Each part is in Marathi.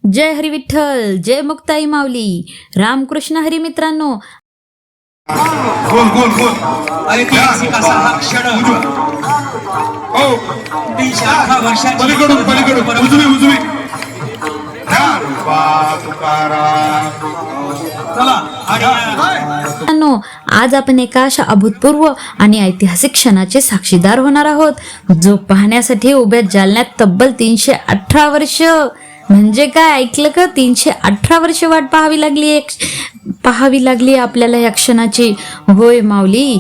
जय हरी विठ्ठल, जय मुक्ताई माऊली, रामकृष्ण हरी. मित्रांनो, गोल गोल गोल ऐतिहासिक असा हा क्षण हो 318 वर्षाची पलीकडून पलीकडून उजवी उजवी तुकाराम. चला आणि मित्रांनो, आज आपण एका अशा अभूतपूर्व आणि ऐतिहासिक क्षणाचे साक्षीदार होणार आहोत, जो पाहण्यासाठी उभ्या जालन्यात तब्बल 318 वर्ष. म्हणजे काय ऐकलं का? 318 वर्ष वाट पाहावी लागली आपल्याला या क्षणाची. होय माऊली,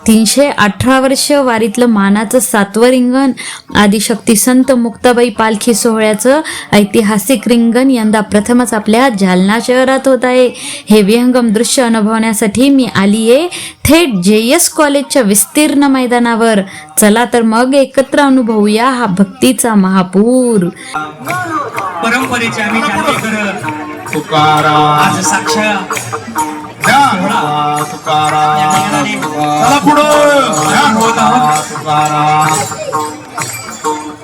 318 वर्ष वारीतलं मानाचं 7वं रिंगण, आदिशक्ती संत मुक्ताबाई पालखी सोहळ्याचं ऐतिहासिक रिंगण यंदा प्रथमच आपल्या जालना शहरात होत आहे. हे विहंगम दृश्य अनुभवण्यासाठी मी आली आहे थेट JS कॉलेजच्या विस्तीर्ण मैदानावर. चला तर मग एकत्र अनुभवूया हा भक्तीचा महापूर. परंपरेचे आम्ही जाणतेकर तुकाराम आज साक्षात तुकाराम. चला पुढं तुकाराम ज्ञानोबा तुकाराम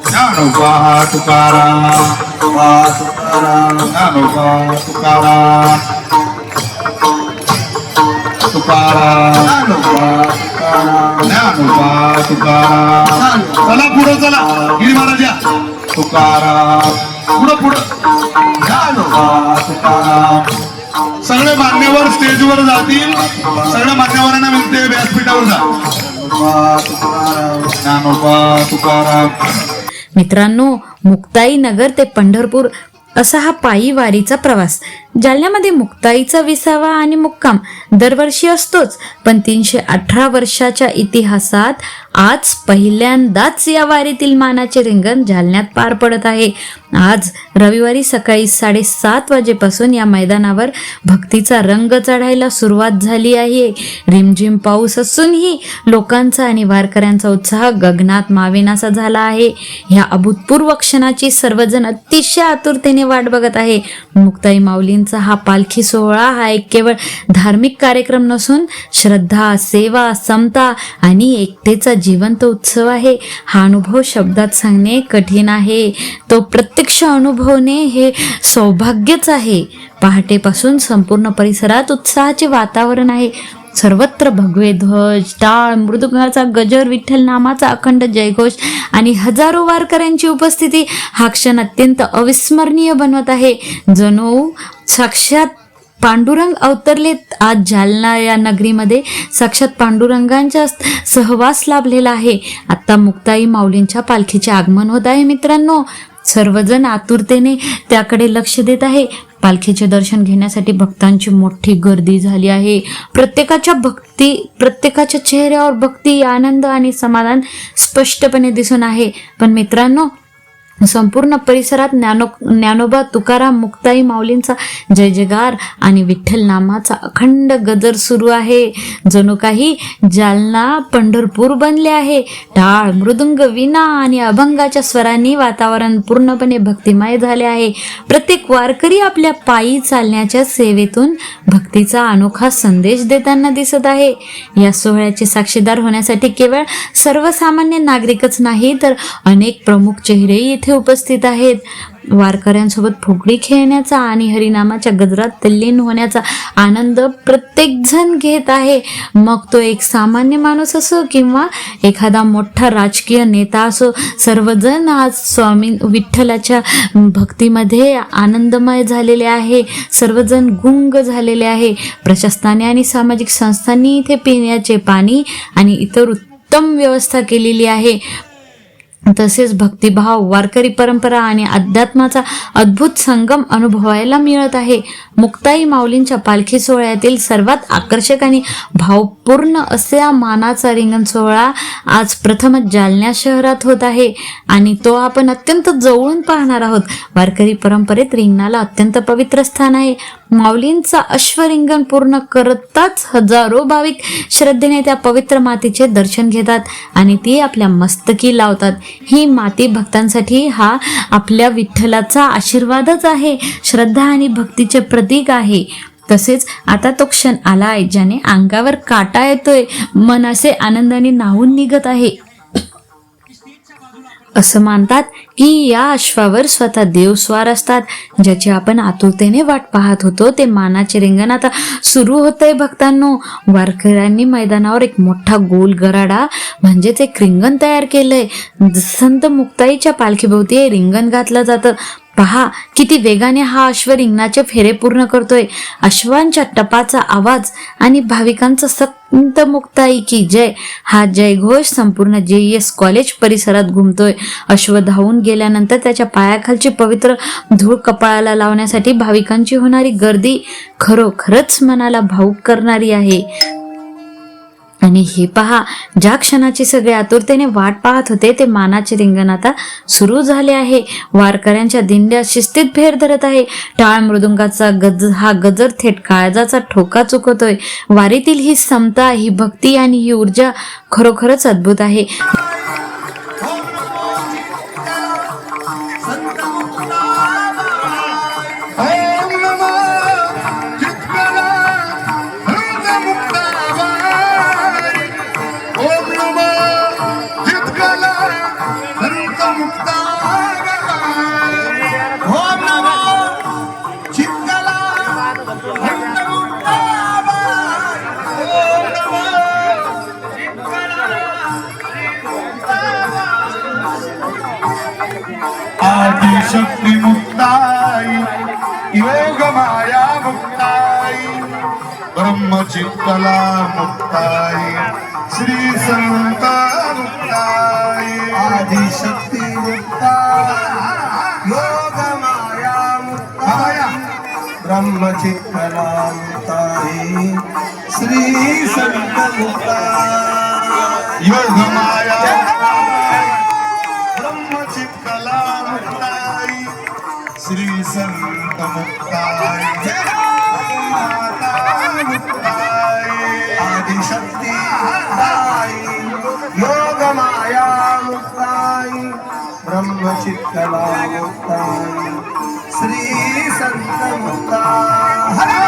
ज्ञानोबा तुकाराम तुकाराम ज्ञानोबा तुकाराम. चला पुढं चला गिरी महाराजा तुकाराम. पुढं पुढं ज्ञानोबा तुकाराम. सगळे मान्यवर स्टेजवर जातील, सगळ्या मान्यवरांना मिळते व्यासपीठावर जा. ज्ञानोबा तुकाराम. मित्रांनो, मुक्ताई नगर ते पंढरपूर असा हा पायी वारीचा प्रवास. जालन्यामध्ये मुक्ताईचा विसावा आणि मुक्काम दरवर्षी असतोच, पण 318 वर्षाच्या इतिहासात आज पहिल्यांदाच या वारीतील मानाचे रिंगण जालन्यात पार पडत आहे. आज रविवारी सकाळी 7:30 वाजेपासून या मैदानावर भक्तीचा रंग चढायला सुरुवात झाली आहे. रिमझिम पाऊस असूनही लोकांचा आणि वारकऱ्यांचा उत्साह गगनात मावेनासा झाला आहे. ह्या अभूतपूर्व क्षणाची सर्वजण अतिशय आतुरतेने वाट बघत आहे. मुक्ताई माऊलींचा हा पालखी सोहळा हा एक केवळ धार्मिक कार्यक्रम नसून श्रद्धा, सेवा, समता आणि एकतेचा जिवंत उत्सव आहे. हा अनुभव शब्दात सांगणे कठीण आहे, तो प्रत्यक्ष अनुभवणे हे सौभाग्यच आहे. पहाटेपासून संपूर्ण परिसरात उत्साहाचे वातावरण आहे. सर्वत्र भगवे ध्वज, टाळ, मृदुंगाचा गजर, विठ्ठल नामाचा अखंड जयघोष आणि हजारो वारकऱ्यांची उपस्थिती हा क्षण अत्यंत अविस्मरणीय बनवत आहे. जणू साक्षात पांडुरंग अवतरलेत. आज जालना या नगरीमध्ये साक्षात पांडुरंगांचा सहवास लाभलेला आहे. आता मुक्ताई माऊलींच्या पालखीचे आगमन होत आहे. मित्रांनो, सर्वजण आतुरतेने त्याकडे लक्ष देत आहे. पालखीचे दर्शन घेण्यासाठी भक्तांची मोठी गर्दी झाली आहे. प्रत्येकाच्या चेहऱ्यावर भक्ती, आनंद आणि समाधान स्पष्टपणे दिसून आहे. पण मित्रांनो, संपूर्ण परिसरात ज्ञानोबा तुकाराम मुक्ताई माऊलींचा जय जयकार आणि विठ्ठल नामाचा अखंड गजर सुरू आहे. जणू काही जालना पंढरपूर बनले आहे. टाळ, मृदुंग, वीणा आणि अभंगाच्या स्वरांनी वातावरण पूर्णपणे भक्तिमय झाले आहे. प्रत्येक वारकरी आपल्या पायी चालण्याच्या सेवेतून भक्तीचा अनोखा संदेश देताना दिसत आहे. या सोहळ्याचे साक्षीदार होण्यासाठी केवळ सर्वसामान्य नागरिकच नाही, तर अनेक प्रमुख चेहरेही इथे उपस्थित आहेत. वारकऱ्यांसोबत फुगडी खेळण्याचा आणि हरिनामाच्या गजरात तल्लीन होण्याचा आनंद प्रत्येक जण घेत आहे. मग तो एक सामान्य माणूस असो किंवा एखादा मोठा राजकीय नेता असो, सर्वजण आज स्वामी विठ्ठलाच्या भक्तीमध्ये आनंदमय झालेले आहे. सर्वजण गुंग झालेले आहे. प्रशासनाने आणि सामाजिक संस्थांनी इथे पिण्याचे पाणी आणि इतर उत्तम व्यवस्था केलेली आहे. तसेच भक्तिभाव, वारकरी परंपरा आणि अध्यात्माचा अद्भुत संगम अनुभवायला मिळत आहे. मुक्ताई माऊलींच्या पालखी सोहळ्यातील सर्वात आकर्षक आणि भावपूर्ण असा मानाचा रिंगण सोहळा आज प्रथमच जालना शहरात होत आहे आणि तो आपण अत्यंत जवळून पाहणार आहोत. वारकरी परंपरेत रिंगणाला अत्यंत पवित्र स्थान आहे. माऊलींचा अश्वरिंगण पूर्ण करताच हजारो भाविक श्रद्धेने त्या पवित्र मातीचे दर्शन घेतात आणि ती आपल्या मस्तकी लावतात. ही माती भक्तांसाठी हा आपल्या विठ्ठलाचा आशीर्वादच आहे, श्रद्धा आणि भक्तीचे प्रतीक आहे. तसेच आता तो क्षण आला आहे ज्याने अंगावर काटा येतोय, मन असे आनंदाने न्हावून निघत आहे. असं मानतात की या अश्वावर स्वतः देव स्वार असतात, ज्याची आपण आतुरतेने वाट पाहत होतो. ते मानाचे रिंगण आता सुरू होतंय भक्तांनो. वारकऱ्यांनी मैदानावर एक मोठा गोल गराडा म्हणजेच एक रिंगण तयार केलंय. संत मुक्ताईच्या पालखीभोवती हे रिंगण घातलं जातं. पहा किती वेगाने हा अश्व रिंगणाचे फेरे पूर्ण करतोय. अश्वांच्या टपाचा आवाज आणि भाविकांचा संत मुक्ताई की जय हा जयघोष संपूर्ण JES कॉलेज परिसरात घुमतोय. अश्व धावून गेल्यानंतर त्याच्या पायाखालची पवित्र धूळ कपाळाला लावण्यासाठी भाविकांची होणारी गर्दी खरोखरच मनाला भावुक करणारी आहे. आणि हे पहा, ज्या क्षणाची सगळे आतुरतेने वाट पाहत होते ते मानाचे रिंगण आता सुरू झाले आहे. वारकऱ्यांच्या दिंड्या शिस्तीत फेर धरत आहे. टाळ मृदुंगाचा हा गजर थेट काळजाचा ठोका चुकवतोय. वारीतील ही समता, ही भक्ती आणि ही ऊर्जा खरोखरच अद्भुत आहे. आदिशक्ती मुक्ताई, योग माया मुक्ताई, ब्रह्मचित्तला मुक्ताई, श्री संत मुक्ताई. आदिशक्ती मुक्ताई, योग माया मुक्ताई, ब्रह्मचित्तला मुक्ताई, श्री संत मुक्ताई. योग माया ब्रह्मचित्तला मुक्ताई, श्री संत मुक्ताई, माता मुक्ताई. आदिशक्ती मुक्ताई, योग माया मुक्ताई, ब्रह्मचित्तला मुक्ताई, श्री संत मुक्ताई. हरे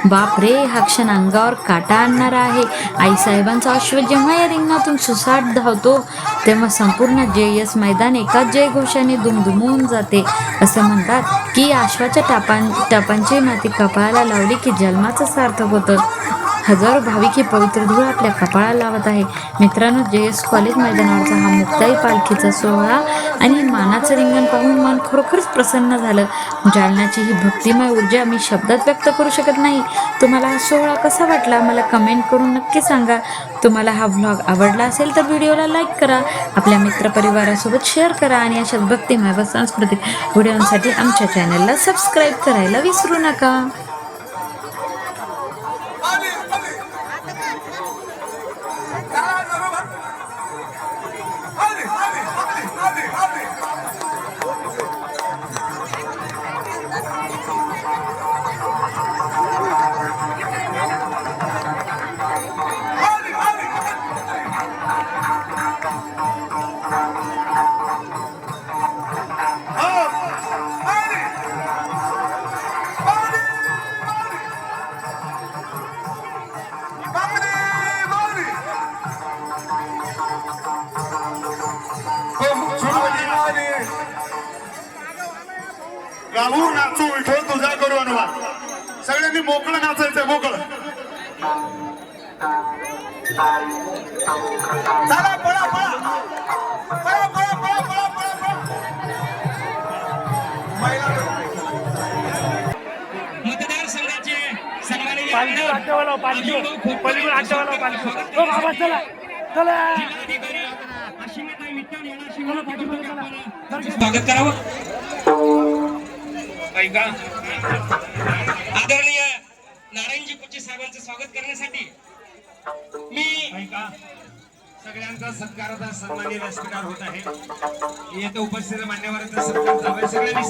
बाप रे, हा क्षण अंगावर काटा आणणारा आहे. आईसाहेबांचा अश्व जेव्हा या रिंगणातून सुसाट धावतो तेव्हा संपूर्ण जयस मैदान एकाच जयघोषाने दुमदुमून जाते. असं म्हणतात की अश्वाच्या टापांची माती कपाळाला लावली की जन्माचं सार्थक होतं. हजारो भाविक ही पवित्र धूळ आपल्या कपाळाला लावत आहे. मित्रांनो, JS कॉलेज मैदानावरचा हा मुक्ताई पालखीचा सोहळा आणि मानाचं रिंगण पाहून मन खरोखरच प्रसन्न झालं. जालन्याची ही भक्तिमय ऊर्जा मी शब्दात व्यक्त करू शकत नाही. तुम्हाला हा सोहळा कसा वाटला मला कमेंट करून नक्की सांगा. तुम्हाला हा व्लॉग आवडला असेल तर व्हिडिओला लाईक करा, आपल्या मित्रपरिवारासोबत शेअर करा आणि अशाच भक्तिमय व सांस्कृतिक व्हिडिओंसाठी आमच्या चॅनलला सबस्क्राईब करायला विसरू नका. गाऊ नाचू विठो तुझा करू अनुवाद. सगळ्यांनी मोकळं नाचायचंय, मोकळं. चला पळा पळा पळा पळा पळा पळा पळा मतदारसंघाचे सन्माननीय पालखी आठवाला पालखी पलीकडून आठवाला पालखी ओ बाबा चला चला जिल्हाधिकारी अश्विनीताई विठ्ठल यांना स्वागत करावं. ऐका, आदरणीय नारायणजी कुचे साहेबांचं स्वागत करण्यासाठी मी सगळ्यांचा सत्काराचा सन्मानी व्यासपीठावर होत आहे. येथे उपस्थित मान्यवरांचा सत्कार चालू आहे. सगळ्यांनी